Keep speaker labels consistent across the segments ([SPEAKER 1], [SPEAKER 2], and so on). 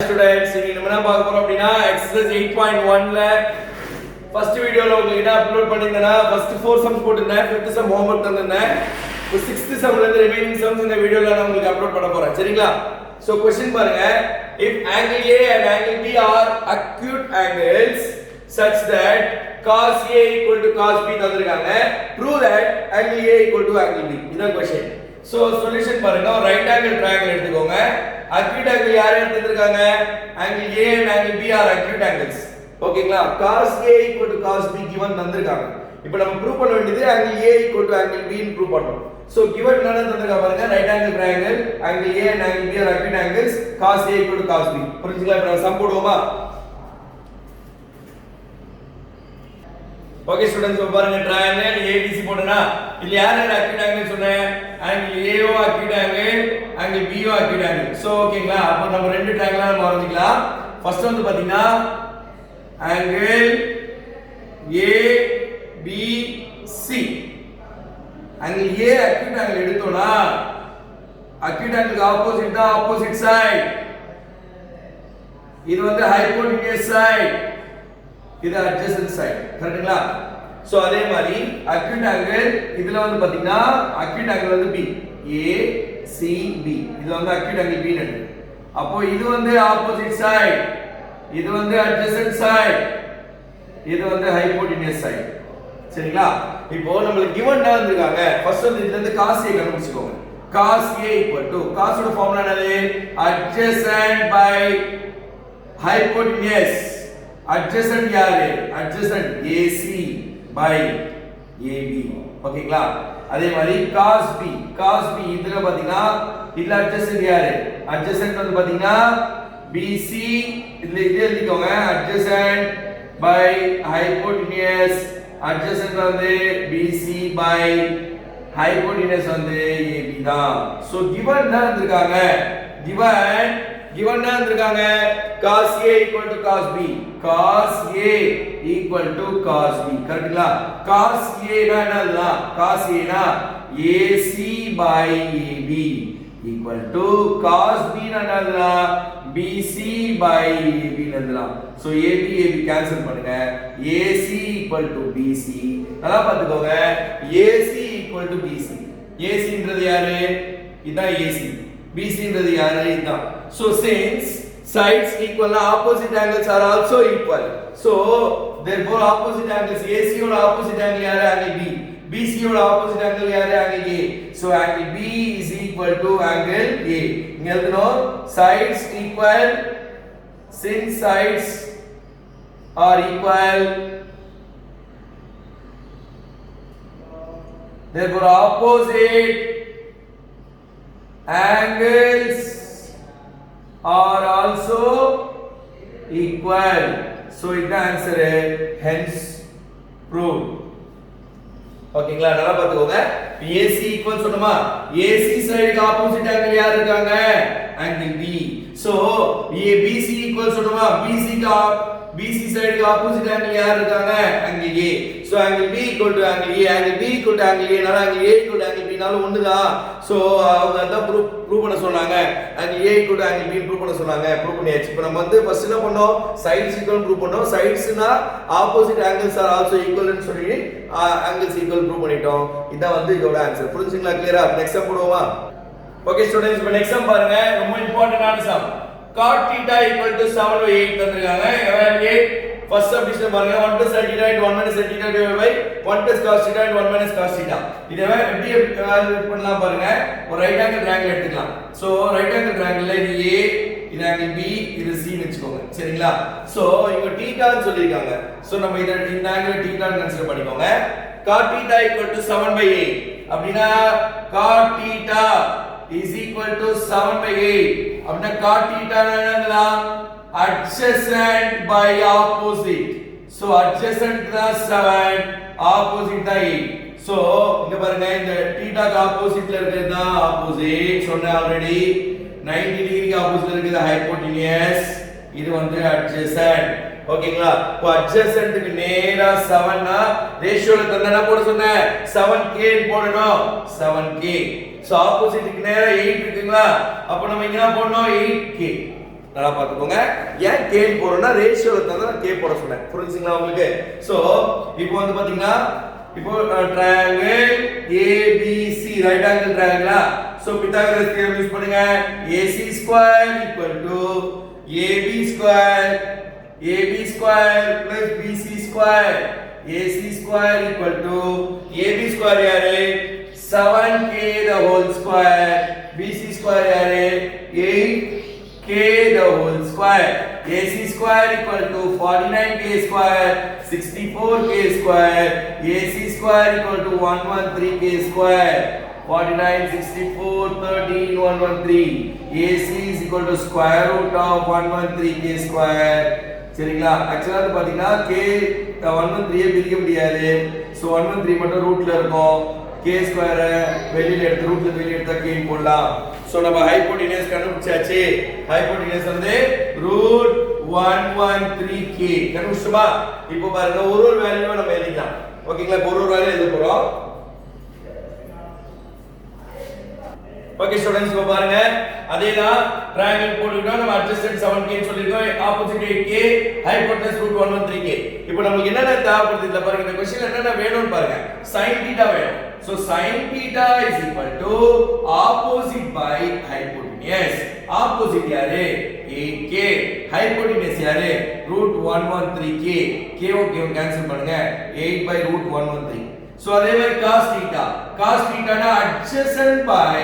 [SPEAKER 1] Students, இன்னைக்கு நம்ம என்ன பார்க்க போறோம் அப்படினா exercise 8.1ல first வீடியோல உங்களுக்கு என்ன அப்லோட் பண்ணிருந்தேனா first 4 sums போட்டுருந்தேன், 5th sum homework தந்திருந்தேன். இப்போ 6th sumல இருந்து remaining sums இந்த வீடியோல நான் உங்களுக்கு அப்லோட் பண்ண போறேன். சரிங்களா? So question பாருங்க. If angle A and angle B are acute angles such that cos A equal to cos B தந்திருக்காங்க. Prove that angle A equal to angle B. இதான் question. So solution பாருங்க. right angle triangle எடுத்துக்கோங்க. acute angle யார் எடுத்துருக்காங்க? angle A and angle B are acute angles. ஓகேங்களா? cos A equal to cos B given தந்திருக்காங்க. இப்போ நம்ம prove பண்ண வேண்டியது angle A equal to angle B ன்னு ப்ரூவ் பண்ணனும். So given என்ன தந்திருக்காங்க பாருங்க, right angle triangle angle A and angle B are acute angles, cos A equal to cos B. புரிஞ்சுங்களா? இப்போ சம் போடுவோமா? ஓகே ஸ்டூடண்ட்ஸ், இப்போ பாருங்க triangle ABC போடுனா இல்ல யார் acute angle சொன்னேன்? angle A ஓ acute angle, angle B ஓ acute angle. சோ ஓகேங்களா? அப்ப நம்ம ரெண்டு triangle நம்ம வரைஞ்சிக்கலாம். ஃபர்ஸ்ட் வந்து பாத்தீங்கன்னா angle ABC. angle A acute angle எடுத்தோம்னா acute angle ஆப்போசிட் தான் ஆப்போசிட் சைடு. இது வந்து hypotenuse side, இது adjacent side. கரெக்ட்டுங்களா? சோ அதே மாதிரி acute angle இதுல வந்து பாத்தீங்கன்னா acute angle வந்து B, ACB. இது வந்து acute angle B ன்னு. அப்போ இது வந்து opposite side, இது வந்து adjacent side, இது வந்து hypotenuse side. சரிங்களா? இப்போ நமக்கு given என்ன வந்திருக்காங்க? ஃபர்ஸ்ட் வந்து இதுல இருந்து cos A கண்டுபிடிச்சுக்கோங்க. cos A cos ஓட ஃபார்முலா என்னது? adjacent by hypotenuse. adjacent யாரு? adjacent AC by AB. ஓகேங்களா? அதே மாதிரி cos B இதுல பாத்தீங்கன்னா இதுல adjacent யாரு? adjacent வந்து பாத்தீங்கன்னா BC. இதுல இது எழுதிக்கோங்க, adjacent by hypotenuse. adjacent வந்து BC by hypotenuse வந்து AB தான். சோ given என்ன வந்திருக்காங்க? given என்ன வந்திருக்காங்க? cos A equal to cos B. cos A equal to cos B. கரெக்ட்டுங்களா? cos A னா என்னதுனா? cos A னா AC by AB equal to cos B னா என்னதுனா? BC by AB னதுனா. சோ AB கேன்சல் பண்ணுங்க. AC equal to BC. நல்லா பாத்துக்கோங்க. AC equal to BC. AC ன்றது யாரு? இதான் AC. BC ன்றது யாரு? இதான். So since sides equal, opposite angles are also equal. So therefore opposite angles, AC ஓட opposite angle யாரு? angle B. BC ஓட opposite angle யாரு? angle A. So angle B is equal to angle A. இங்க எழுதணும் sides equal. Since sides are equal, therefore opposite angles are also equal. So it answer hence proved. ஓகேங்களா? நல்லா பாத்துக்கோங்க. AC equal சொன்னோமா? AC சைடுக்கு opposite angle யார் இருக்காங்க? angle B. So BC equal சொன்னோமா? BC சைடுக்கு ஆப்போசிட் ஆங்கிள் யார் இருக்காங்க? angle A. So angle B equal to angle A, angle B equal to angle A, நால angle A equal to angle B நால ஒண்ணுதான். So அவங்க அத ப்ரூவ் பண்ண சொன்னாங்க. angle A equal to angle B prove பண்ண சொன்னாங்க. ப்ரூவ் பண்ணியாச்சு. இப்போ நம்ம வந்து ஃபர்ஸ்ட் என்ன பண்ணோம்? sides equal ப்ரூவ் பண்ணோம். sidesனா opposite angles are also equal ன்னு சொல்லி angles equal ப்ரூவ் பண்ணிட்டோம். இதான் வந்து இதோட ஆன்சர். புரிஞ்சுங்களா? கிளியரா? நெக்ஸ்ட் சம் போடுவோமா? ஓகே ஸ்டூடண்ட்ஸ், இப்போ நெக்ஸ்ட் சம் பாருங்க. ரொம்ப இம்பார்ட்டன்டான sum. cot theta equal to 7/8 தந்திருக்காங்க. evaluate first subdivision பாருங்க. 1 plus sin theta into 1 minus sin theta divided by 1 plus cos theta into 1 minus cos theta. இத எப்படி evaluate பண்ணலாம் பாருங்க. ஒரு ரைட் ஆங்கிள் ட்ரையாங்கிள் எடுத்துக்கலாம். சோ ரைட் ஆங்கிள் ட்ரையாங்கிள்ல இது A, இது ஆங்கிள் B, இது C ன்னு வெச்சுக்கோங்க. சரிங்களா? சோ இங்க θ ன்னு சொல்லிருக்காங்க. சோ நம்ம இந்த ஆங்கிள் θ ன்னு கன்சிடர் பண்ணிக்கோங்க. cot theta equal to 7/8 அப்படினா cot theta is equal to 7/8 அப்படினா cot theta என்னதுடா? adjacent by opposite. So adjacent தான் 7, opposite தான் 8. So இங்க பாருங்க, இந்த θ க்கு ஆப்போசிட்ல இருக்கிறது தான் opposite. சொன்ன ஆல்ரெடி 90 டிகிரிக்கு ஆப்போசிட்ல இருக்குது hypotenuse. இது வந்து adjacent. ஓகேங்களா? இப்போ adjacentக்கு நேரா 7 னா ரேஷியோல தந்தனா போட சொன்னேன் 7k ன்னு போடணும். 7k. சோ ஆப்போசிட்க்கு நேரா 8 இருக்குங்களா? அப்ப நம்ம இங்க என்ன போடணும்? 8k. நல்லா பாத்துக்கோங்க. ஏன் k போறோம்னா ரேஷியோல தந்தா k போட சொன்னேன். புரிஞ்சுங்களா உங்களுக்கு? சோ இப்போ வந்து பாத்தீங்கன்னா இப்போ triangle ABC right angle triangle. So Pythagoras theorem use பண்ணுங்க. AC square equal to AB square plus BC square. AC square equal to AB square யாரு 7k the whole square, BC square யாரு 8k the whole square. AC square equal to 49k square, 64k square. AC square equal to 113k square, 49, 64, 13, 113. AC is equal to square root of 113k square. சரிங்களா? ஆக்சுவலா வந்து பாத்தீங்கன்னா k 113 பிரிக்க முடியாது. So 113 மட்டும் ரூட்ல இருக்கும். k ஸ்கொயர் வெளியில எடுத்து ரூட்ல வெளியில எடுத்தா k போடலாம். சோ நம்ம ஹைபோடெனஸ் கண்டுபிடிச்சாச்சு. ஹைபோடெனஸ் வந்து √113k கண்டுபிடிச்சோமா? இப்போ பாருங்க ஒரு வேல்யூவை நம்ம எழுதிக்கலாம். ஓகேங்களா? ஒரு வேல்யூ எழுத போறோம். ஓகே ஸ்டூடண்ட்ஸ், இப்போ பாருங்க அதேதான் ட்ரையாங்கிள் போட்டுட்டோம். நம்ம அட்ஜஸ்டன்ட் 7k ன்னு சொல்லிருக்கோம். Opposite 8k, hypotenuse √113k. இப்போ நமக்கு என்னென்ன தேவைப்படுது இல்ல பாருங்க. இந்த क्वेश्चन என்னென்ன வேணும்னு பாருங்க. sin θ வேணும். So sin θ is equal to opposite by hypotenuse. Opposite யாரு 8k, hypotenuse யாரு √113k. k ஓகே கேன்சல் பண்ணுங்க. 8 by √113. So அதே மாதிரி cos θ னா adjacent by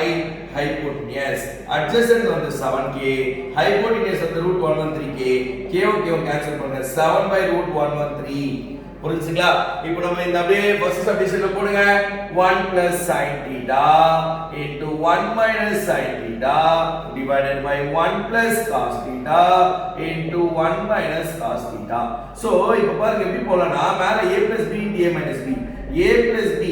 [SPEAKER 1] hypotenuse. Adjacent வந்து 7k, hypotenuse வந்து √113k. k ஓகே கேன்சல் பண்ணுங்க. 7 by √113. புரிஞ்சுங்களா? இப்போ நம்ம இந்த அப்படியே ஃபர்ஸ்ட் சப்டிவிஷன்ல போடுங்க. 1 plus sin θ into 1 minus sin θ divided by 1 plus cos θ into 1 minus cos θ. So இப்போ பாருங்க எப்படி போலாம்னா மேல a plus b into a minus b, a plus b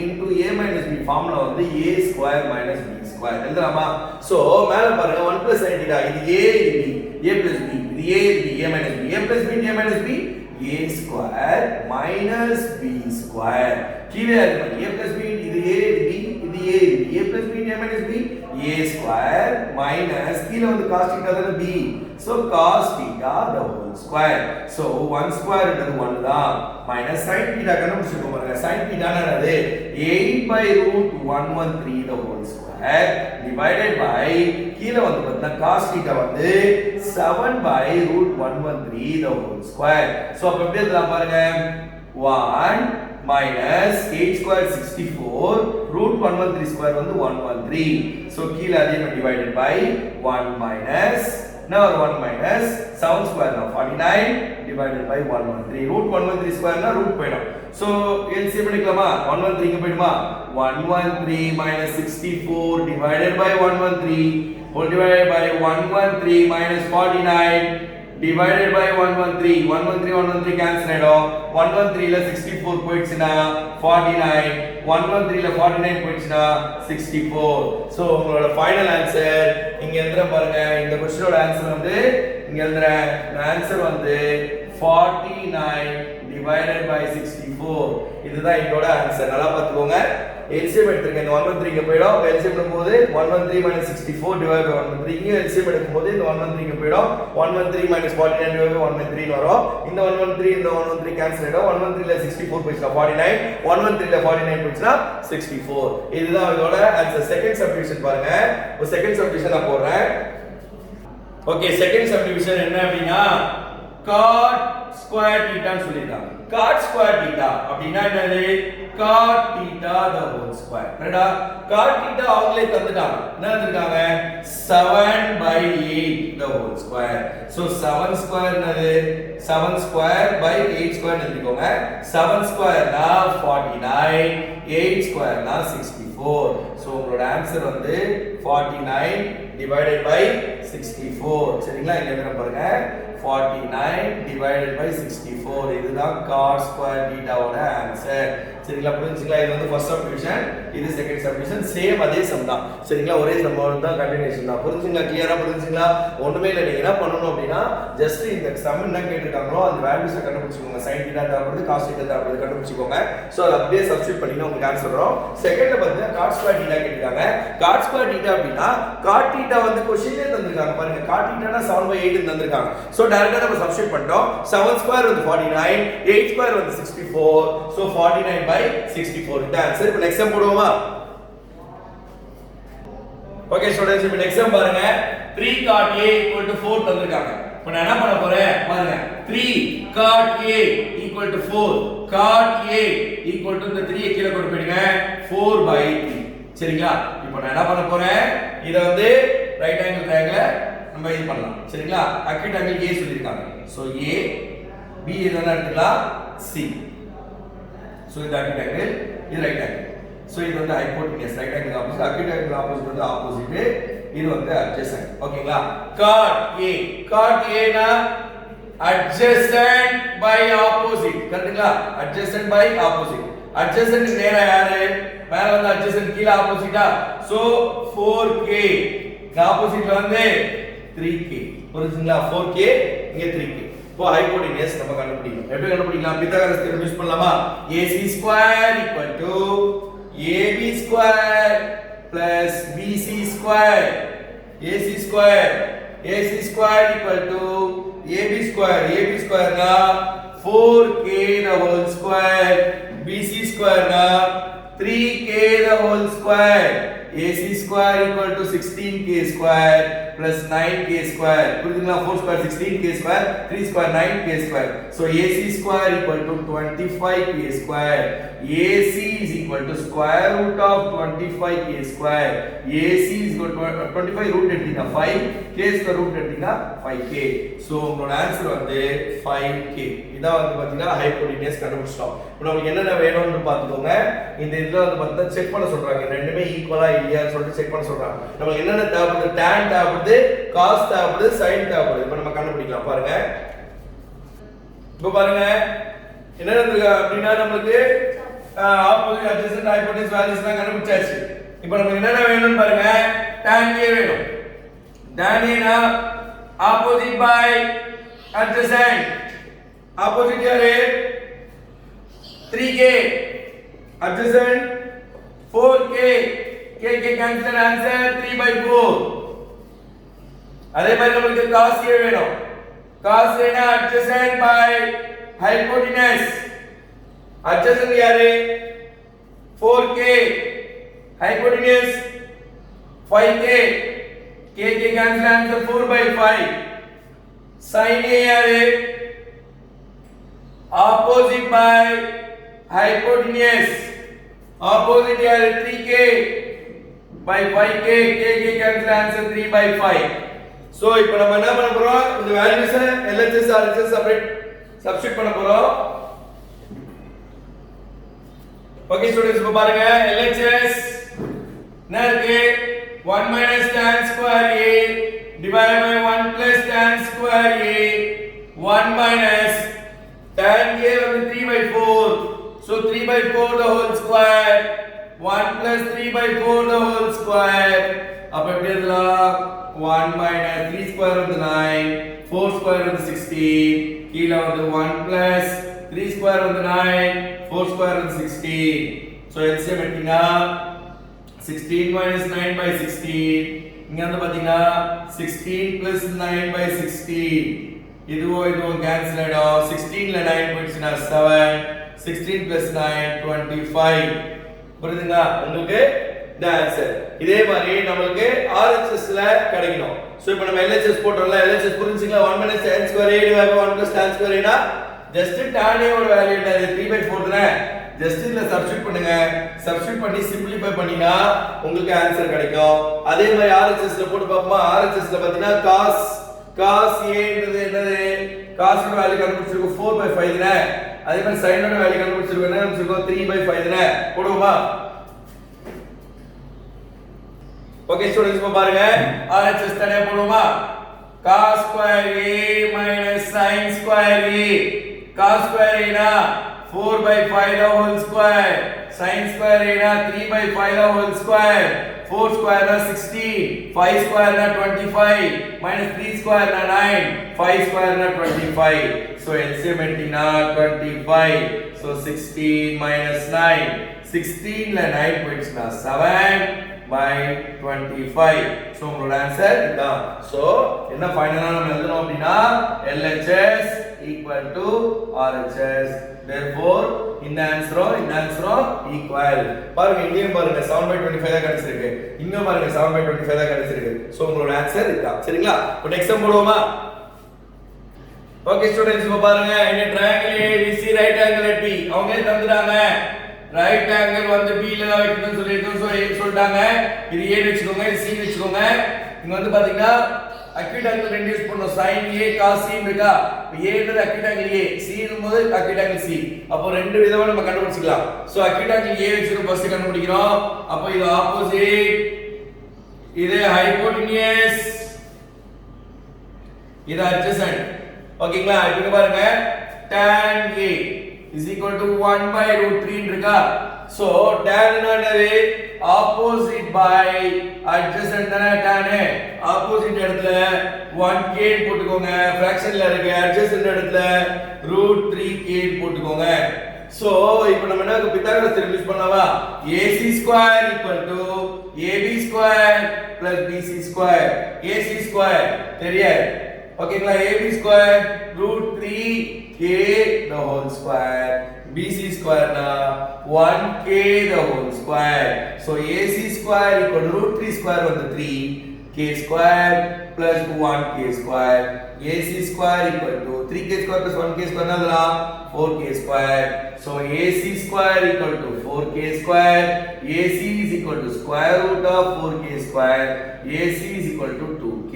[SPEAKER 1] into a minus b formula வந்து a square minus b square எழுதலாமா? So மேல பாருங்க 1 plus sin θ இது a இது b, a plus b இது a இது a minus b, a plus b into a minus b a square minus b square. கீழே இருக்கு a plus b இது a இது b இது a இது a plus b into a minus b a square minus கீழே வந்து cos θ தான b, so cos θ the whole square. So 1 square என்றது 1 தான் minus sin θ கண்டுபிடிச்சிருக்கோம் பாருங்க. sin θ என்னது 8 by √113 the whole square divided by கீழ வந்து பார்த்தா cos θ வந்து 7 by √113 the whole square. So அப்ப எப்படி எழுதலாம் பாருங்க. 1 minus 8 square 64 √113 square வந்து 113. So கீழ அதே மாதிரி divided by 1 minus now 1 minus 7 square now 49 divided by 113. √113 square na root போய்டும். So LCM எடுக்கலாமா? 113 இங்க போய்டுமா? 113 minus 64 divided by 113 whole divided by 113 minus 49 divided by 113. 113 cancel ஆயிடும். 113 ல 64 போயிடுச்சுனா 49, 113 ல 49 போயிடுச்சுனா 64. So உங்களோட ஃபைனல் ஆன்சர் இங்க எழுதுற பாருங்க. இந்த क्वेश्चनோட ஆன்சர் வந்து இங்க எழுதுற ஆன்சர் வந்து 49 divided by 64. இதுதான் இதோட ஆன்சர். நல்லா பாத்துக்கோங்க. LCM எடுத்துங்க. இந்த 113 இங்க போய்டும். LCM எடுக்கும்போது 113 minus 64 divided by 113. இங்க LCM எடுக்கும்போது இந்த 113 இங்க போய்டும். 113 minus 49 divided by 113 வரும். இந்த 113 இந்த 113 கேன்சல் ஆயிடும். 113 ல 64 போயிடுச்சுனா 49, 113 ல 49 போயிடுச்சுனா 64. இதுதான் இதோட ஆன்சர். செகண்ட் சப்டிவிஷன் பாருங்க. ஒரு செகண்ட் சப்டிவிஷன் நான் போடுறேன். ஓகே, செகண்ட் சப்டிவிஷன் என்ன அப்படினா cot square theta ன்னு சொல்லிருக்காங்க. cot square theta அப்படினா என்னது? cot theta the whole square. ரைட்டா? cot theta அவங்களே தந்துட்டாங்க. என்ன தந்துட்டாங்க? 7 by 8 the whole square. So 7 square என்னது? 7 square by 8 square எழுதிக்கோங்க. 7 square னா 49, 8 square னா 64. So உங்களோட ஆன்சர் வந்து 49 divided by 64. சரிங்களா? இங்க எழுதுறேன் பாருங்க. 49 divided by 64. இதுதான் cot square theta ஓட ஆன்சர். சரிங்களா? புரிஞ்சுங்களா? இது வந்து ஃபர்ஸ்ட் சப்டிவிஷன், இது செகண்ட் சப்டிவிஷன், சேம் அதே சம் தான். சரிங்களா? ஒரே சம் தான், கண்டினியூஷன் தான். புரிஞ்சுங்களா? கிளியரா புரிஞ்சுங்களா? ஒண்ணுமே இல்லை. நீங்க என்ன பண்ணணும் அப்படின்னா ஜஸ்ட் இந்த சம் என்ன கேட்டிருக்காங்களோ அந்த வேல்யூஸை கண்டுபிடிச்சுக்கோங்க. sin θ தேவைப்படுது, cos θ தேவைப்படுது, கண்டுபிடிச்சுக்கோங்க. சோ அதை அப்படியே சப்ஸ்டிட்யூட் பண்ணினா உங்களுக்கு ஆன்சர் வரும். செகண்ட்ல பாத்தீங்கன்னா cot square θ கேட்டிருக்காங்க. cot square θ அப்படின்னா cot θ வந்து क्वेश्चनே தந்திருக்காங்க பாருங்க. cot θ னா 7/8 ன்னு தந்திருக்காங்க. சோ டைரக்ட்டா நம்ம சப்ஸ்டிட்யூட் பண்ணிட்டோம். 7 ஸ்கொயர் வந்து 49, 8 ஸ்கொயர் வந்து 64. சோ 49/64 இது ஆன்சர். இப்போ நெக்ஸ்ட் சம் போடுவோமா? ஓகே ஸ்டூடண்ட்ஸ், இப்போ நெக்ஸ்ட் சம் பாருங்க. 3 cot a = 4 தந்திருக்காங்க. இப்போ நான் என்ன பண்ண போறேன் பாருங்க. 3 cot a = 4. cot a = இந்த 3 கீழ கொண்டு போயிடுங்க. 4/3. சரிங்களா? இப்போ நான் என்ன பண்ண போறேன், இத வந்து ரைட் ஆங்கிள் ட்ரையாங்கிள் நம்ம இது பண்ணலாம். சரிங்களா? அக்யூட் ஆங்கிள் a சொல்லிருக்காங்க. சோ a b என்னன்னா எடுத்துக்கலாம் c. சோ இது அக்யூட் ஆங்கிள், இது ரைட் ஆங்கிள். சோ இது வந்து hypotenuse, right angle opposite. Acute angle opposite வந்து ஆப்போசிட், இது வந்து அட்ஜசன்ட். ஓகேங்களா? cot a னா adjacent by opposite. கரெக்ட்டுங்களா? adjacent by opposite. adjacent நேரா யாரு? மேல வந்து adjacent, கீழ ஆப்போசிட்டா. சோ 4k, ஆப்போசிட்ல வந்து 3k. புரியுதுங்களா? 4k இங்க 3k. இப்போ ஹைபோடெனியஸ் நம்ம கண்டுபிடிக்கணும். எப்படி கண்டுபிடிக்கலாம்? பித்தாகரஸ் தியரம் யூஸ் பண்ணலாமா? ac square = ab square plus bc square. ac square = ab square na 4k the whole square, bc square na 3k the whole square. ac square = 16k square plus 9k square. புரியுதுங்களா? 4 square 16k square, 3 square 9k square. So ac square = 25k square. ac is equal to square root of 25k square. ac is equal to 25 root எடுத்தீங்கன்னா 5, k square root எடுத்தீங்கன்னா 5k. So உங்களோட answer வந்து 5k. இதான் வந்து பாத்தீங்கன்னா ஹைபோடெனியஸ் கண்டுபிடிச்சோம். இப்போ நமக்கு என்னென்ன வேணும்னு பாத்துக்கோங்க. இந்த இதுல வந்து பார்த்தா செக் பண்ண சொல்றாங்க. ரெண்டுமே ஈக்குவலா இல்லையான்னு சொல்லிட்டு செக் பண்ண சொல்றாங்க. நமக்கு என்னென்ன தேவைப்படுது? tan தேவைப்படுது, cos தேவைப்படுது, sin தேவைப்படுது. இப்போ நம்ம கண்டுபிடிக்கலாம் பாருங்க. இப்போ பாருங்க என்ன நடந்துருக்கு அப்படின்னா நமக்கு ஆப்போசிட், அட்ஜசன்ட், ஹைபோடெனியஸ் வேல்யூஸ்லாம் கண்டுபிடிச்சாச்சு. இப்போ நமக்கு என்னென்ன வேணும்னு பாருங்க. tan a வேணும். tan a னா ஆப்போசிட் பை அட்ஜசன்ட். ஆப்போசிட் யாரு? 3k, adjacent 4k, k cancel, answer 3/4. அதே மாதிரி நமக்கு cos a வேணும். cos a னா adjacent by hypotenuse. adjacent யாரு? 4k, hypotenuse 5k, k cancel, answer 4/5. sin a யாரு? opposite by hypotenuse. opposite here 3k by 5k, k cancel, answer 3/5. so இப்போ நம்ம என்ன பண்ண போறோம்? இந்த values LHS RHS separate substitute பண்ண போறோம். ஓகே ஸ்டூடண்ட்ஸ், இப்போ பாருங்க. LHS என்ன இருக்கு? 1 minus tan square a divided by 1 plus tan square a. 1 minus tan a வந்து 3/4. so 3/4 the whole square. 1 plus 3/4 the whole square. அப்ப எப்படி எழுதலாம்? 1 minus 3 square வந்து 9, 4 square வந்து 16, கீழ வந்து 1 plus 3 square வந்து 9, 4 square வந்து 16. so LCM எடுத்தீங்கன்னா 16 minus 9/16. இங்க வந்து பாத்தீங்கன்னா 16 plus 9/16. இதுவும் கேன்சல் ஆயிடும். 16 ல 9 போயிடுச்சுனா 7, 16 plus 9 25. புரியுதுங்களா உங்களுக்கு? இந்த ஆன்சர் இதே மாதிரி நமக்கு RHS ல கிடைக்கணும். சோ இப்போ நம்ம LHS போட்டோம்ல. LHS புரிஞ்சுங்களா? 1 minus tan square a divided by 1 plus tan square a னா ஜஸ்ட் tan a ஓட வேல்யூ என்ன? 3/4 தானே. ஜஸ்ட் இதுல சப்ஸ்டிட்யூட் பண்ணுங்க. சப்ஸ்டிட்யூட் பண்ணி சிம்பிளிஃபை பண்ணினா உங்களுக்கு ஆன்சர் கிடைக்கும். அதே மாதிரி RHS ல போட்டு பாப்போமா? RHS ல பாத்தீங்கன்னா cos a ன்றது என்னது? cos ஓட வேல்யூ கண்டுபிடிச்சிருக்கோம் 4/5 தானே. அதே மாதிரி sin ஓட வேல்யூ கண்டுபிடிச்சிருக்கோம் என்ன? நமக்கு 3/5 தானே. போடுவோமா? ஓகே ஸ்டூடண்ட்ஸ், இப்போ பாருங்க. RHS தனியா போடுவோமா? cos square a minus sin square a. cos square a னா 4 by 5 the whole square. Sin square ஏனா 3 by 5 the whole square. 4 square na 16, 5 square na 25, minus 3 square na 9, 5 square na 25. So LCM எடுத்தீங்கன்னா 25. So 16 minus 9. 16 ல 9 போயிடுச்சுனா 7 by 25. So உங்களோட answer இதான். So என்ன ஃபைனலா நம்ம எழுதணும் அப்படினா LHS equal to RHS. Therefore இந்த ஆன்சரும் equal. பாருங்க இங்கேயும் பாருங்க 7 by 25 தான் கிடைச்சிருக்கு. இங்க பாருங்க 7 by 25 தான் கிடைச்சிருக்கு. So உங்களோட ஆன்சர் இதான். சரிங்களா? இப்போ நெக்ஸ்ட் சம் போடுவோமா? ஓகே ஸ்டூடண்ட்ஸ் இப்போ பாருங்க இந்த triangle ABC right angle at B அவங்க தந்துட்டாங்க. ரைட் ஆங்கிள் வந்து B ல தான் வைக்கணும்னு சொல்லிருக்கோம். சோ A சொல்லிட்டாங்க. இது A வெச்சுக்கோங்க, இது C வெச்சுக்கோங்க. இங்க வந்து பாத்தீங்கன்னா அக்யூட் ஆங்கிள் ரெண்டு யூஸ் பண்ணோம். sin A cos C இருக்கா? இப்போ A ன்றது அக்யூட் ஆங்கிள் A, C ன்னும்போது அக்யூட் ஆங்கிள் C. அப்போ ரெண்டு விதமா நம்ம கண்டுபிடிச்சிக்கலாம். சோ அக்யூட் ஆங்கிள் A வெச்சு ஃபர்ஸ்ட் கண்டுபிடிக்கிறோம். அப்போ இது ஆப்போசிட், இது ஹைபோடெனியஸ், இது அட்ஜசன்ட். ஓகேங்களா? இப்போ பாருங்க tan A is equal to 1 by root 3 இருக்கா? So tan என்னது? opposite by adjacent தான tan. opposite இடத்துல 1k போட்டுக்கோங்க. fractionல இருக்கு. adjacent இடத்துல root 3k போட்டுக்கோங்க. So இப்போ நம்ம என்ன பித்தாகரஸ் தியரம் யூஸ் பண்ணலாமா? AC square equal to AB square plus BC square. AC square தெரியாது. ஓகேங்களா? AB square root 3k the whole square. BC square na 1k the whole square. So AC square equal to root 3 square வந்து 3k square plus 1k square. AC square equal to 3k square plus 1k square என்னதுலாம் 4k square. So AC square equal to 4k square. AC is equal to square root of 4k square. AC is equal to 2k.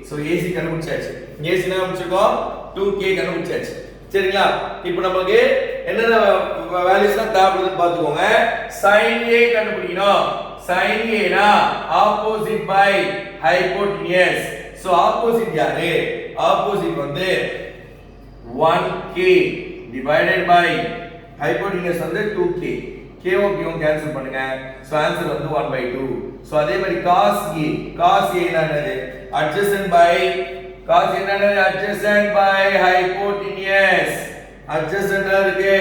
[SPEAKER 1] So AC கண்டுபிடிச்சாச்சு. AC என்ன கண்டுபிடிச்சிருக்கோம்? 2k கண்டுபிடிச்சாச்சு. சரிங்களா? இப்போ நமக்கு என்னென்ன வேல்யூஸ்லாம் தேவைப்படுதுன்னு பாத்துக்கோங்க. sin A கண்டுபிடிக்கணும். sin A னா opposite by hypotenuse. So opposite யாரு? opposite வந்து 1k divided by hypotenuse வந்து 2k. k ஓ q கேன்சல் பண்ணுங்க. சோ ஆன்சர் வந்து 1/2. சோ அதே மாதிரி cos A, cos A என்னது? adjacent by cos என்னது? adjacent by hypotenuse. adjacent இருக்கு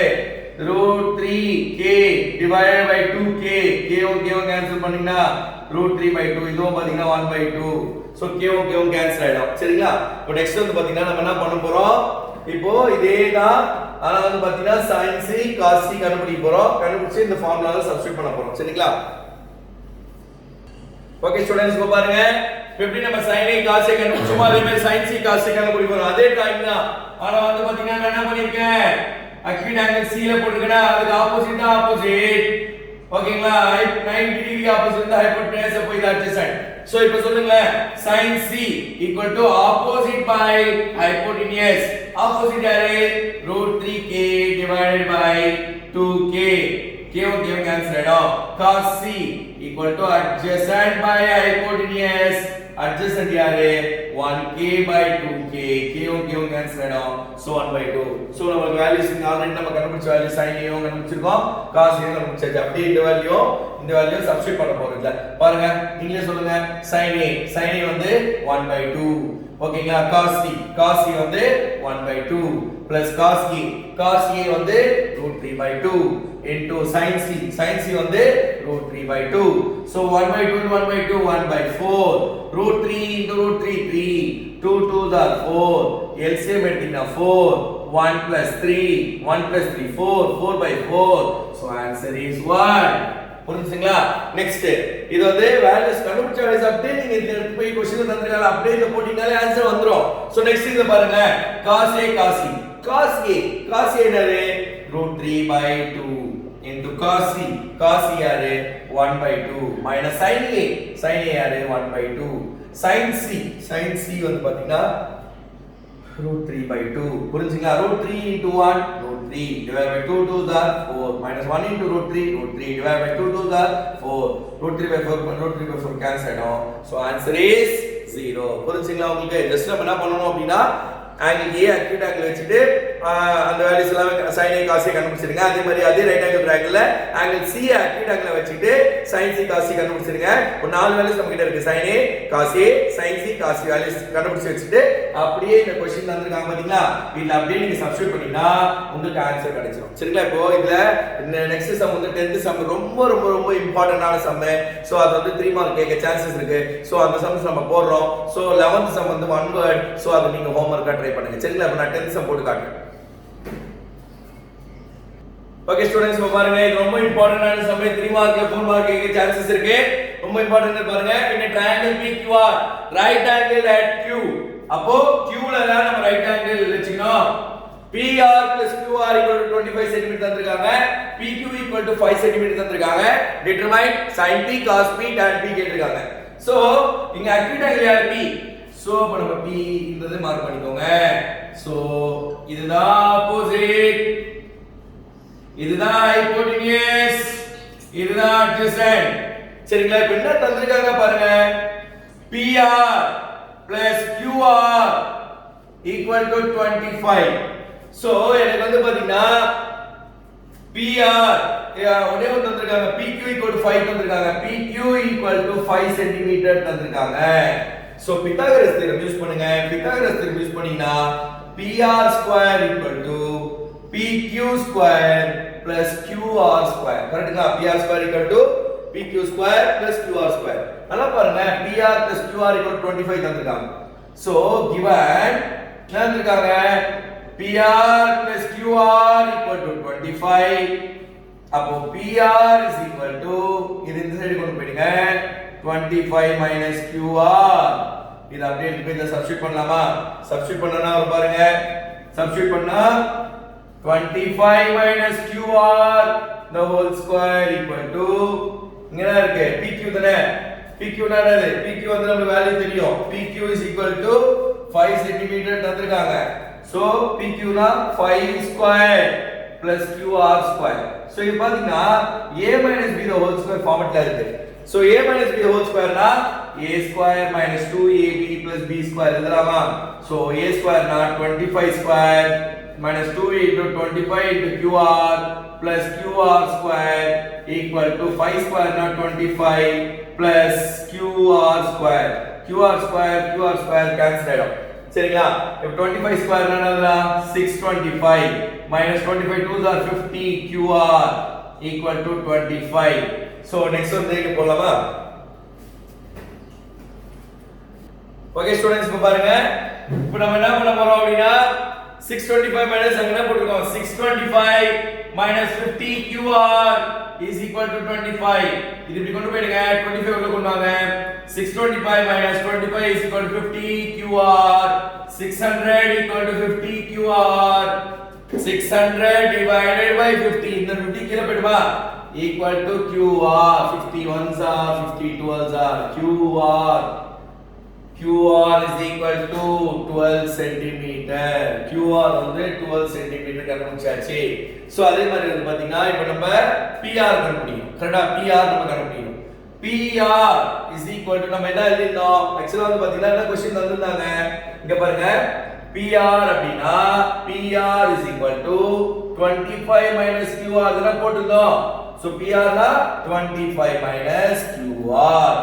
[SPEAKER 1] root 3k divided by 2k. k ஓ கேன்சல் பண்ணீங்கன்னா root 3/2. இதுவும் பாத்தீங்கன்னா 1/2. சோ k ஓ கேன்சல் ஆயிடும். சரிங்களா? இப்போ நெக்ஸ்ட் வந்து பாத்தீங்கன்னா நம்ம என்ன பண்ண போறோம்? இப்போ இதே தான், ஆனா வந்து பாத்தீங்கன்னா sin C cos C கண்டுபிடிக்க போறோம். கண்டுபிடிச்சு இந்த ஃபார்முலால சப்ஸ்டிட்யூட் பண்ண போறோம். சரிங்களா? ஓகே ஸ்டூடண்ட்ஸ் இப்போ பாருங்க எப்படி நம்ம sin A cos A கண்டுபிடிச்சோமோ அதே மாதிரி sin C cos A கண்டுபிடிக்க போறோம். அதே டைம் தான். ஆனா வந்து பாத்தீங்கன்னா நான் என்ன பண்ணிருக்கேன்? அக்யூட் ஆங்கிள் C ல போட்டுக்கடா, அதுக்கு ஆப்போசிட் தான் ஆப்போசிட். ஓகேங்களா? 90 டிகிரி ஆப்போசிட் தான் ஹைபோடெனஸ், அப்போ இது அட்ஜசன்ட். சோ இப்போ சொல்லுங்க sin C equal to opposite by hypotenuse. opposite யாரு? root 3k divided by 2k. k ஓ கேன்சல் ஆயிடும். cos C equal to adjacent by hypotenuse. adjacent யாரு? 1k by 2k. k ஓ கேன்சல் ஆயிடும். so 1/2. so நமக்கு values இங்க already நம்ம கண்டுபிடிச்ச வேல்யூ sin A யும் கண்டுபிடிச்சிருக்கோம், cos A யும் கண்டுபிடிச்சாச்சு. அப்படியே இந்த வேல்யூ சப்ஸ்டிட்யூட் பண்ண போறோம். இல்ல பாருங்க நீங்களே சொல்லுங்க. sin A வந்து 1/2. ஓகேங்களா? cos C வந்து 1/2 plus cos A வந்து root 3/2 into sin C வந்து root 3/2. so 1/2 into 1/2 1/4. root 3 into root 3 3. 2 2s are 4. LCM எடுத்தீங்கன்னா 4. 1 plus 3 4 4/4. so answer is 1. புரிஞ்சுங்களா? நெக்ஸ்ட் இது வந்து வேல்யூஸ் கண்டுபிடிச்ச வேல்யூஸ் அப்படியே நீங்க இந்த எடுத்து போய் क्वेश्चन தந்துருக்காங்க, அப்படியே இத போட்டீங்கனாலே ஆன்சர் வந்துரும். சோ நெக்ஸ்ட் இத பாருங்க. cos A என்னது? root 3/2 into cos C யாரு? 1/2 minus sin A யாரு? 1/2 sin C வந்து பாத்தீங்கன்னா root 3/2. புரிஞ்சுங்களா? root 3 into 1 root 3 divided by 2 2s are 4 minus 1 into root 3 divided by 2 2s are 4. root 3/4 cancel ஆயிடும். so answer is 0. புரிஞ்சுங்களா? உங்களுக்கு just நம்ம என்ன பண்ணனும் அப்படினா angle A acute angle வச்சிட்டு அந்த வேல்யூஸ் எல்லாம் sin a cos a கண்டுபிடிச்சிருங்க. அதே மாதிரி அதே ரைட் ஆங்கிள் ட்ரையாங்கிள்ல ஆங்கிள் c அக்யூட் ஆங்கிள் வச்சிட்டு sin c cos c கண்டுபிடிச்சிருங்க. ஒரு நாலு வேல்யூஸ் நம்ம கிட்ட இருக்கு. sin a cos a sin c cos c values கண்டுபிடிச்சு வச்சிட்டு அப்படியே இந்த क्वेश्चन தந்திருக்காங்க பாத்தீங்களா? இதுல அப்படியே நீங்க சப்ஸ்டிட்யூட் பண்ணீங்கன்னா உங்களுக்கு ஆன்சர் கிடைச்சிரும். சரிங்களா? இப்போ இதுல நெக்ஸ்ட் சம் வந்து 10th சம் ரொம்ப ரொம்ப ரொம்ப இம்பார்ட்டன்டான சம். சோ அது வந்து 3 மார்க் கேட்க சான்சஸ் இருக்கு. சோ அந்த சம்ஸ் நம்ம போடுறோம். சோ 11th சம் வந்து one word. சோ அது நீங்க ஹோம்வொர்க்கா ட்ரை பண்ணுங்க. சரிங்களா? இப்போ நான் 10th சம் போட்டு காட்டுறேன். ஓகே ஸ்டூடண்ட்ஸ், இப்போ பாருங்க இது ரொம்ப இம்பார்ட்டன்டான சம். 3 மார்க்ல 4 மார்க் கேட்க சான்சஸ் இருக்கு. ரொம்ப இம்பார்ட்டன்ட் பாருங்க. in a triangle PQR right angle at Q. அப்போ Q ல தான் நம்ம ரைட் ஆங்கிள் வெச்சுக்கணும். PR plus QR equal to 25 cm தந்திருக்காங்க. PQ equal to 5 cm தந்திருக்காங்க. Determine sin P cos P tan P கேட்டிருக்காங்க. சோ இங்க அக்யூட் ஆங்கிள் யார் P. சோ அப்ப நம்ம P ன்றதை மார்க் பண்ணிக்கோங்க. சோ இதுதான் ஆப்போசிட், இதுதான் ஹைபோடெனியஸ், இதுதான் அட்ஜசன்ட். சரிங்களா? இப்போ என்ன தந்திருக்காங்க பாருங்க. PR plus QR equal to 25. So எனக்கு வந்து பாத்தீங்கன்னா PR ஒரே ஒரு தந்திருக்காங்க. PQ equal to 5 தந்திருக்காங்க. PQ equal to 5 cm தந்திருக்காங்க. சோ பித்தாகரஸ் தியரம் யூஸ் பண்ணுங்க. பித்தாகரஸ் தியரம் யூஸ் பண்ணீங்கன்னா PR square equal to PQ square plus QR square. கரெக்ட்டா? PR square equal to PQ square plus QR square. நல்லா பாருங்க. PR plus QR equal to 25 தந்திருக்காங்க. So given என்ன தந்திருக்காங்க? PR plus QR equal to 25. அப்போ PR is equal to இது இந்த side கொண்டு போயிடுங்க. 25 minus QR. இது அப்படியே எடுத்து இத சப்ஸ்டிட்யூட் பண்ணலாமா? சப்ஸ்டிட்யூட் பண்ணனா பாருங்க. சப்ஸ்டிட்யூட் பண்ணா 25 minus QR the whole square equal to இங்க என்ன இருக்கு? PQ தானே. PQ என்னது? PQ வந்து நமக்கு வேல்யூ தெரியும். PQ is equal to 5 cm தந்திருக்காங்க. So PQ na 5 square plus QR square. So இது பாத்தீங்கன்னா a minus b the whole square ஃபார்மட்ல இருக்கு. So a minus b the whole square na a square minus 2ab plus b square எழுதலாமா? So a square na 25 square minus 2 into 25 into QR plus QR square equal to 5 square na 25 plus QR square. QR square cancel ஆயிடும். சரிங்களா? இப்போ 25 square என்னன்னா 625 minus 25 2s are 50 QR equal to 25. So next one தேக்கு போலாமா? Okay students, இப்போ பாருங்க. இப்போ நம்ம என்ன பண்ண போறோம் அப்படினா 625 minus அங்க என்ன போட்டுருக்கோம்? 625 minus 50 QR is equal to 25. இது இப்படி கொண்டு போயிடுங்க. 25 உள்ள கொண்டு வாங்க. 625 minus 25 is equal to 50 QR. 600 equal to 50 QR. 600 divided by 50. இந்த 50 கீழ போய்டுமா? equal to QR. 50 ones are 50 12s are QR. QR is equal to 12 centimeter. QR வந்து 12 centimeter கண்டுபிடிச்சாச்சு. சோ அதே மாதிரி வந்து பாத்தீங்கன்னா இப்போ நம்ம PR கண்டுபிடிக்கணும். கரெக்ட்டா? PR நம்ம கண்டுபிடிக்கணும். PR is equal to நம்ம என்ன எழுதினோம்? एक्चुअली வந்து பாத்தீங்கன்னா என்ன क्वेश्चन தந்திருந்தாங்க? இங்க பாருங்க. PR அப்படினா PR is equal to 25 minus QR இதெல்லாம் போட்டுட்டோம். சோ PR னா 25 minus QR.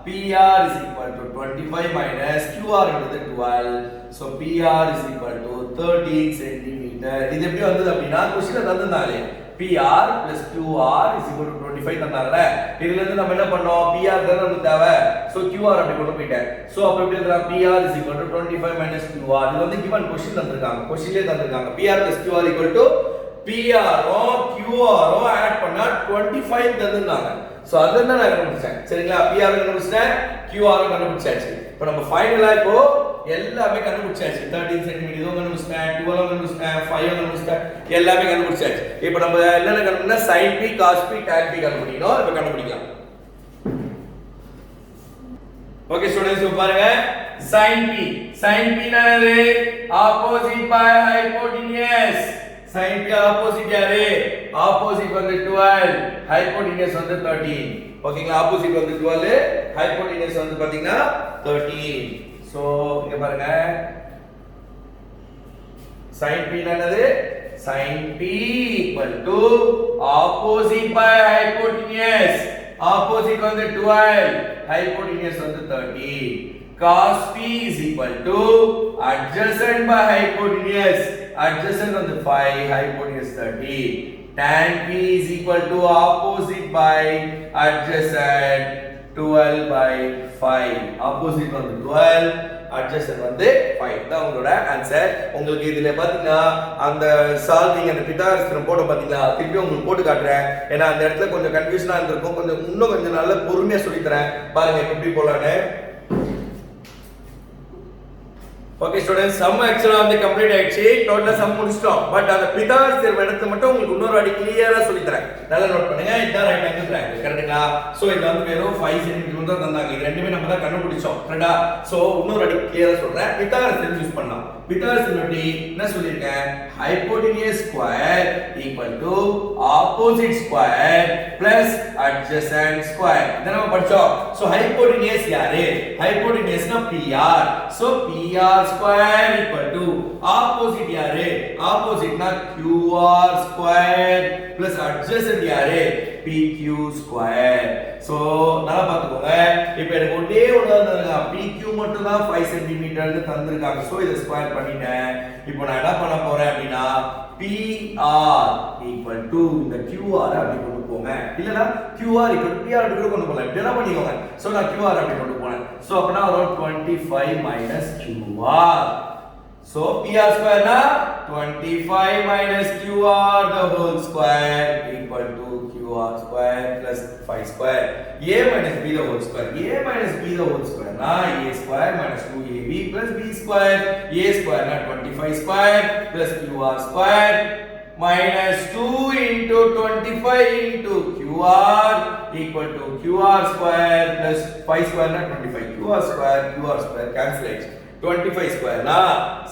[SPEAKER 1] PR is equal to 25 minus QR into 12. So PR is equal to 13 centimeter. இது எப்படி வந்தது அப்படினா क्वेश्चन தந்திருந்தாங்க. PR plus QR is equal to 25 தந்தாங்கல. இதுல இருந்து நம்ம என்ன பண்ணோம்? PR தான் நமக்கு தேவை. So QR அப்படி கொண்டு போயிட்டேன். So அப்ப எப்படி எழுதலாம்? PR is equal to 25 minus QR. இது வந்து given question தந்திருக்காங்க. क्वेश्चनலயே தந்திருக்காங்க. PR plus QR equal to PR ஓ QR ஓ ஆட் பண்ணா 25 தந்திருந்தாங்க. சோ அதான் நான் கண்டுபிடிச்சேன். சரிங்களா? PR கண்டுபிடிச்சேன், QR கண்டுபிடிச்சாச்சு. இப்போ நம்ம ஃபைனலா இப்போ எல்லாமே கண்டுபிடிச்சாச்சு. 13 cm இதுவும் கண்டுபிடிச்சேன், 12 கண்டுபிடிச்சேன், 5 கண்டுபிடிச்சேன், எல்லாமே கண்டுபிடிச்சாச்சு. இப்போ நம்ம என்னென்ன கண்டுபிடிச்சா sin p cos p tan p கண்டுபிடிக்கணும். இப்போ கண்டுபிடிக்கலாம். ஓகே ஸ்டூடண்ட்ஸ், இப்போ பாருங்க. sin p என்னது? Opposite by hypotenuse. sin p opposite யாரு? ஆப்போசிட் வந்து 12, ஹைபோடெனியஸ் வந்து 13. ஓகேங்களா? ஆப்போசிட் வந்து 12, ஹைபோடெனியஸ் வந்து பாத்தீங்கன்னா 13. சோ இங்க பாருங்க. sin p என்னது sin p equal to opposite by hypotenuse. Opposite வந்து 12, hypotenuse வந்து 30. Cos p is equal to adjacent by hypotenuse. Adjacent வந்து 5, hypotenuse 30. Tan p is equal to opposite by adjacent 12 by 5. Opposite வந்து 12, adjacent வந்து 5. தான் உங்களோட answer. உங்களுக்கு இதுல பாத்தீங்கன்னா அந்த சால்விங் அந்த பித்தாகரஸ் தியரம் போட பாத்தீங்களா, திருப்பி உங்களுக்கு போட்டு காட்டுறேன். ஏன்னா அந்த இடத்துல கொஞ்சம் கன்ஃபியூஷனா இருந்திருக்கும். இன்னும் கொஞ்சம் நல்ல பொறுமையா சொல்லி தரேன். பாருங்க எப்படி போலான்னு. ஓகே ஸ்டூடண்ட்ஸ், சம் ஆக்சுவலா வந்து கம்ப்ளீட் ஆயிடுச்சு. டோட்டலா சம் முடிச்சிட்டோம். பட் அந்த பித்தாகரஸ் தியரம் எடுத்து மட்டும் உங்களுக்கு இன்னொரு வாட்டி கிளியரா சொல்லி தரேன். நல்லா நோட் பண்ணுங்க. இதான் ரைட் ஆங்கிள் ட்ரையாங்கிள். கரெக்ட்டுங்களா? சோ இது வந்து வெறும் 5 cm தான் தந்தாங்க. இது ரெண்டுமே நம்ம தான் கண்டுபிடிச்சோம். கரெக்ட்டா? சோ இன்னொரு வாட்டி கிளியரா சொல்றேன். பித்தாகரஸ் தியரம் யூஸ் பண்ணலாம். பித்தாகரஸ் தியரம் என்ன சொல்லிருக்கேன்? Hypotenuse square equal to opposite square plus adjacent square. இத நம்ம படிச்சோம். சோ ஹைபோடெனியஸ் யாரு? ஹைபோடெனியஸ்னா PR. So PR square equal to opposite யாரு? oppositeனா QR square plus adjacent யாரு? PQ square. so நல்லா பாத்துக்கோங்க. இப்போ எனக்கு ஒண்ணே தந்திருக்காங்க. PQ மட்டும் தான் 5 cm ன்னு தந்திருக்காங்க. சோ இத ஸ்கொயர் பண்ணிட்டேன். இப்போ நான் என்ன பண்ண போறேன் அப்படினா PR equal to இந்த QR அப்படி கொண்டு போங்க. இல்லனா QR equal to PR அப்படி கொண்டு போலாம். இப்படி எல்லாம் பண்ணிக்கோங்க. சோ நான் QR அப்படி கொண்டு போறேன். சோ அப்பனா வரும் 25 minus QR. So PR square na 25 minus QR the whole square equal to QR square plus 5 square. A minus B the whole square. A minus B the whole square na A square minus 2AB plus B square. A square na 25 square plus QR square minus 2 into 25 into QR equal to QR square plus 5 square na 25. QR square cancel it. 25 square na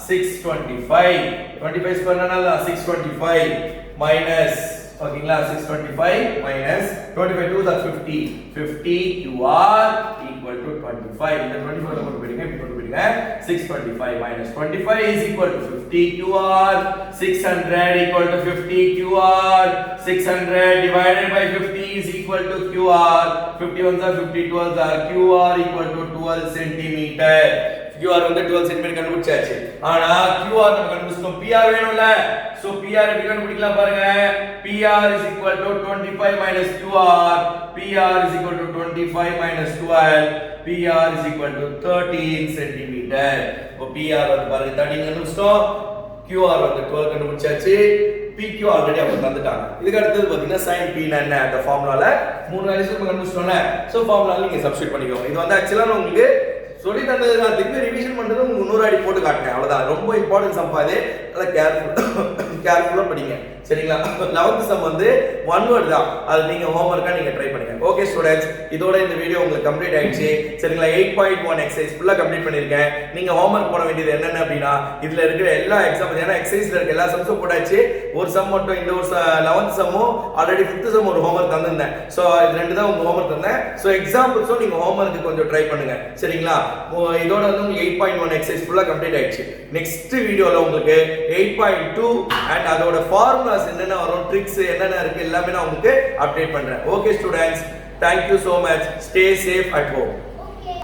[SPEAKER 1] 625. 25 square na 625 minus ஓகேங்களா 625 minus 25 2 is 50. 50 QR equal to 25. இந்த 25 கொண்டு போயிடுங்க. இப்படி கொண்டு போயிடுங்க. 625 minus 25 is equal to 50 QR. 600 equal to 50 QR. 600 divided by 50 is equal to QR. 51s are 52s are QR equal to 12 centimeter. QR வந்து 12 cm கண்டுபிடிச்சாச்சு. ஆனா QR நம்ம கண்டுபிடிச்சோம். PR வேணும்ல. சோ PR எப்படி கண்டுபிடிக்கலாம் பாருங்க. PR is equal to 25 minus QR. PR is equal to 25 minus 12. PR is equal to 13 cm. இப்போ PR வந்து பாருங்க 13 கண்டுபிடிச்சோம். QR வந்து 12 கண்டுபிடிச்சாச்சு. PQ ஆல்ரெடி அவங்க தந்துட்டாங்க. இதுக்கு அடுத்து பாத்தீங்கன்னா sin p னா என்ன அந்த ஃபார்முலால மூணு வேல்யூஸ் நம்ம கண்டுபிடிச்சோம்ல. சோ ஃபார்முலால நீங்க சப்ஸ்டிட்யூட் பண்ணிக்கோங்க. இது வந்து एक्चुअली நான் உங்களுக்கு சொல்லி தந்தது நான் திருப்பி ரிவிஷன் பண்றது உங்களுக்கு இன்னொரு அடி போட்டு காட்டுறேன். அவ்வளவுதான். ரொம்ப இம்பார்ட்டன்ட் சம் பாது. அத கேர்ஃபுல்லா படிங்க. சரிங்களா? 11th சம் வந்து ஒன் வேர்ட் தான். அது நீங்க ஹோம்வொர்க்கா நீங்க ட்ரை பண்ணுங்க. ஓகே ஸ்டூடண்ட்ஸ், இதோட இந்த வீடியோ உங்களுக்கு கம்ப்ளீட் ஆயிடுச்சு. சரிங்களா? 8.1 எக்சர்சைஸ் ஃபுல்லா கம்ப்ளீட் பண்ணிருக்கேன். நீங்க ஹோம்வொர்க் போட வேண்டியது என்னன்னு அப்படினா இதுல இருக்கிற எல்லா எக்ஸாம்பிள் ஏனா எக்சர்சைஸ்ல இருக்க எல்லா சம்ஸும் போட்டாச்சு. ஒரு சம் மட்டும் இந்த ஒரு 11th சம்மும் ஆல்ரெடி 5th சம் ஒரு ஹோம்வொர்க் தந்திருந்தேன். சோ இது ரெண்டு தான் உங்க ஹோம்வொர்க் தந்தேன். சோ எக்ஸாம்பிள்ஸும் நீங்க ஹோம்வொர்க்கு கொஞ்சம் ட்ரை பண்ணுங்க. சரிங்களா? இதோட வந்து உங்களுக்கு 8.1 எக்சர்சைஸ் ஃபுல்லா கம்ப்ளீட் ஆயிடுச்சு. நெக்ஸ்ட் வீடியோல உங்களுக்கு 8.2 and அதோட ஃபார்முலாஸ் என்னென்ன வரும், ட்ரிக்ஸ் என்னென்ன இருக்கு எல்லாமே நான் உங்களுக்கு அப்டேட் பண்றேன். Okay students, thank you so much. Stay safe at home.